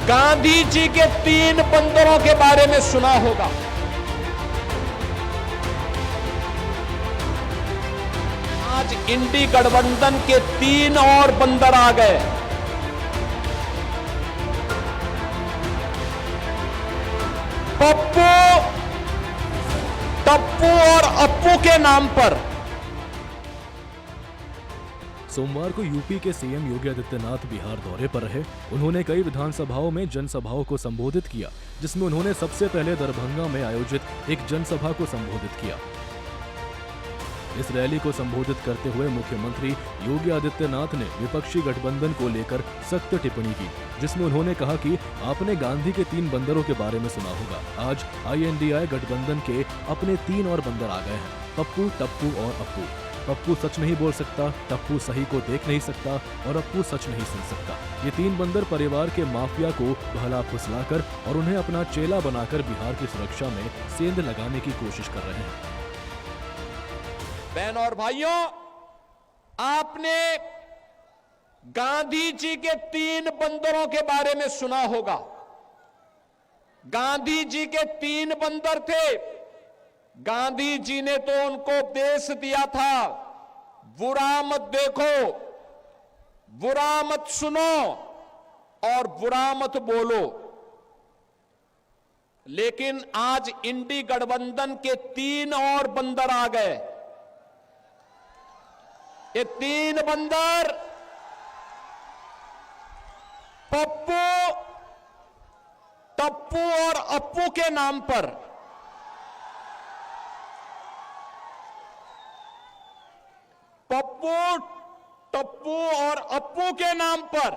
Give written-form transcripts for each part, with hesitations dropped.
गांधी जी के 3 बंदरों के बारे में सुना होगा। आज इंडी गठबंधन के 3 और बंदर आ गए। पप्पू, टप्पू और अप्पू के नाम पर। सोमवार को यूपी के सीएम योगी आदित्यनाथ बिहार दौरे पर रहे। उन्होंने कई विधानसभाओं में जनसभाओं को संबोधित किया, जिसमें उन्होंने सबसे पहले दरभंगा में आयोजित एक जनसभा को संबोधित किया। इस रैली को संबोधित करते हुए मुख्यमंत्री योगी आदित्यनाथ ने विपक्षी गठबंधन को लेकर सख्त टिप्पणी की, जिसमें उन्होंने कहा कि आपने गांधी के 3 बंदरों के बारे में सुना होगा। आज INDI गठबंधन के अपने 3 और बंदर आ गए हैं, पप्पू, टप्पू और अप्पू। पप्पू सच नहीं बोल सकता, टप्पू सही को देख नहीं सकता और अप्पू सच नहीं सुन सकता। ये 3 बंदर परिवार के माफिया को बहला फुसलाकर और उन्हें अपना चेला बनाकर बिहार की सुरक्षा में सेंध लगाने की कोशिश कर रहे हैं। बहनों और भाइयों, आपने गांधी जी के 3 बंदरों के बारे में सुना होगा। गांधी जी के 3 बंदर थे। गांधी जी ने तो उनको उपदेश दिया था, बुरा मत देखो, बुरा मत सुनो और बुरा मत बोलो। लेकिन आज इंडी गठबंधन के 3 और बंदर आ गए। ये 3 बंदर पप्पू, टप्पू और अप्पू के नाम पर। पप्पू, टप्पू और अप्पू के नाम पर।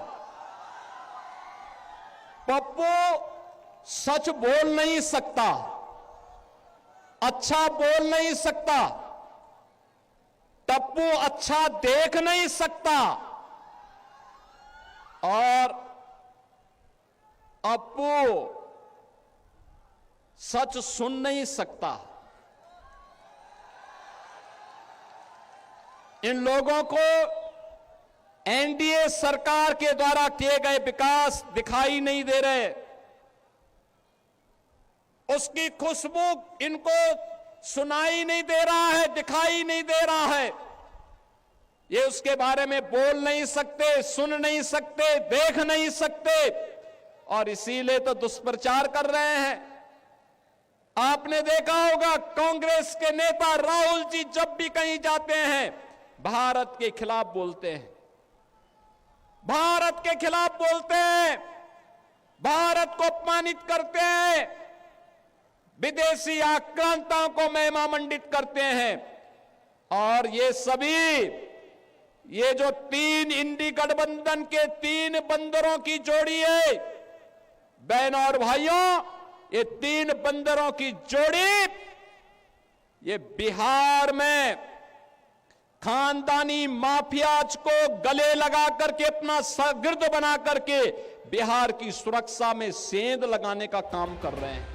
पप्पू सच बोल नहीं सकता, अच्छा बोल नहीं सकता। टप्पू अच्छा देख नहीं सकता और अप्पू सच सुन नहीं सकता। इन लोगों को एनडीए सरकार के द्वारा किए गए विकास दिखाई नहीं दे रहे। उसकी खुशबू इनको सुनाई नहीं दे रहा है, दिखाई नहीं दे रहा है। ये उसके बारे में बोल नहीं सकते, सुन नहीं सकते, देख नहीं सकते और इसीलिए तो दुष्प्रचार कर रहे हैं। आपने देखा होगा कांग्रेस के नेता राहुल जी जब भी कहीं जाते हैं भारत के खिलाफ बोलते हैं, भारत के खिलाफ बोलते हैं, भारत को अपमानित करते हैं, विदेशी आक्रांताओं को महिमा मंडित करते हैं। और ये सभी, ये जो 3 इंडी गठबंधन के 3 बंदरों की जोड़ी है, बहनों और भाइयों, ये 3 बंदरों की जोड़ी ये बिहार में खानदानी माफियाज को गले लगा करके अपना शागिर्द बना करके बिहार की सुरक्षा में सेंध लगाने का काम कर रहे हैं।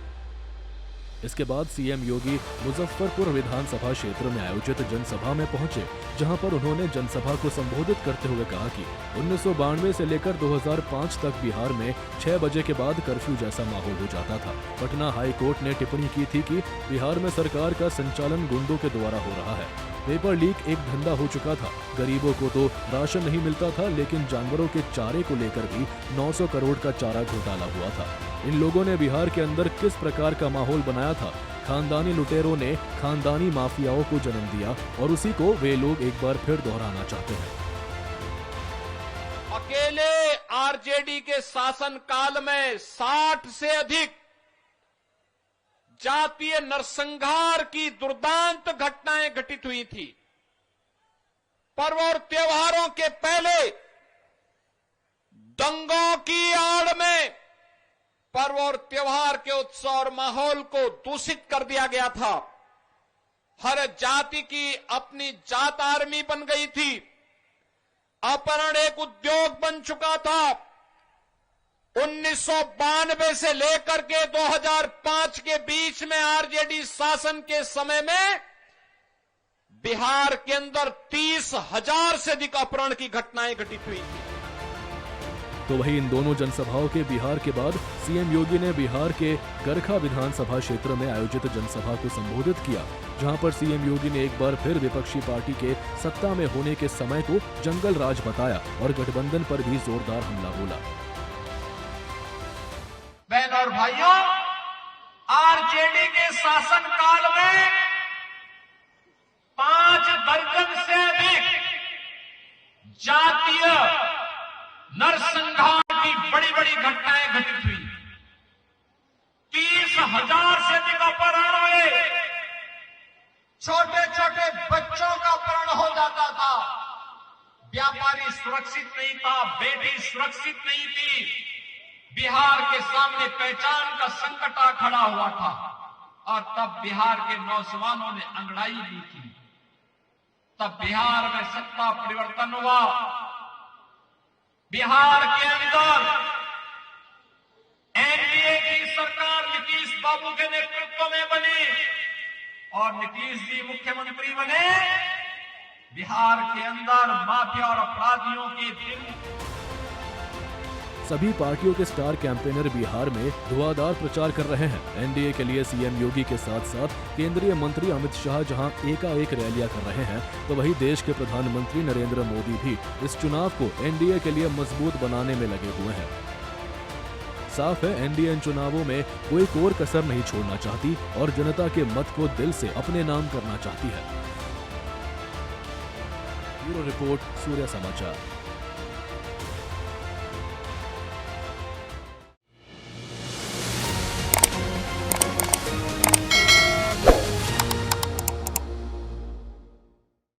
इसके बाद सीएम योगी मुजफ्फरपुर विधानसभा क्षेत्र में आयोजित जनसभा में पहुंचे, जहां पर उन्होंने जनसभा को संबोधित करते हुए कहा कि 1992 से लेकर 2005 तक बिहार में 6 बजे के बाद कर्फ्यू जैसा माहौल हो जाता था। पटना हाई कोर्ट ने टिप्पणी की थी कि बिहार में सरकार का संचालन गुंडों के द्वारा हो रहा है। पेपर लीक एक धंधा हो चुका था। गरीबों को तो राशन नहीं मिलता था, लेकिन जानवरों के चारे को लेकर भी 900 करोड़ का चारा घोटाला हुआ था। इन लोगों ने बिहार के अंदर किस प्रकार का माहौल बनाया था। खानदानी लुटेरों ने खानदानी माफियाओं को जन्म दिया और उसी को वे लोग एक बार फिर दोहराना चाहते हैं। अकेले आरजेडी के शासन काल में 60 से अधिक जातीय नरसंहार की दुर्दांत घटनाएं घटित हुई थी। पर्व और त्योहारों के पहले दंगों की आड़ में पर्व और त्योहार के उत्सव और माहौल को दूषित कर दिया गया था। हर जाति की अपनी जात आर्मी बन गई थी। अपहरण एक उद्योग बन चुका था। 1992 से लेकर के 2005 के बीच में आरजेडी शासन के समय में बिहार के अंदर 30,000 से अधिक अपहरण की घटनाएं घटित हुई थी। तो वहीं इन दोनों जनसभाओं के बिहार के बाद सीएम योगी ने बिहार के गरखा विधानसभा क्षेत्र में आयोजित जनसभा को संबोधित किया, जहां पर सीएम योगी ने एक बार फिर विपक्षी पार्टी के सत्ता में होने के समय को जंगल राज बताया और गठबंधन पर भी जोरदार हमला बोला। बहन और भाइयों, आरजेडी के शासनकाल में 5 दर्जन से अधिक जातीय नरसंहार की बड़ी बड़ी घटनाएं घटित हुई। 30,000 से अधिक अपहरण हुए। छोटे छोटे बच्चों का अपहरण हो जाता था। व्यापारी सुरक्षित नहीं था, बेटी सुरक्षित नहीं थी। बिहार के सामने पहचान का संकट आ खड़ा हुआ था और तब बिहार के नौजवानों ने अंगड़ाई ली थी। तब बिहार में सत्ता परिवर्तन हुआ। बिहार के अंदर एनडीए की सरकार नीतीश बाबू के नेतृत्व में बनी और नीतीश जी मुख्यमंत्री बने। बिहार के अंदर माफिया और अपराधियों के दिन सभी पार्टियों के स्टार कैंपेनर बिहार में धुआंधार प्रचार कर रहे हैं। एनडीए के लिए सीएम योगी के साथ साथ केंद्रीय मंत्री अमित शाह जहां एकाएक रैलियां कर रहे हैं, तो वहीं देश के प्रधानमंत्री नरेंद्र मोदी भी इस चुनाव को एनडीए के लिए मजबूत बनाने में लगे हुए हैं। साफ है, एनडीए इन चुनावों में कोई कोर कसर नहीं छोड़ना चाहती और जनता के मत को दिल से अपने नाम करना चाहती है। ब्यूरो रिपोर्ट, सूर्य समाचार।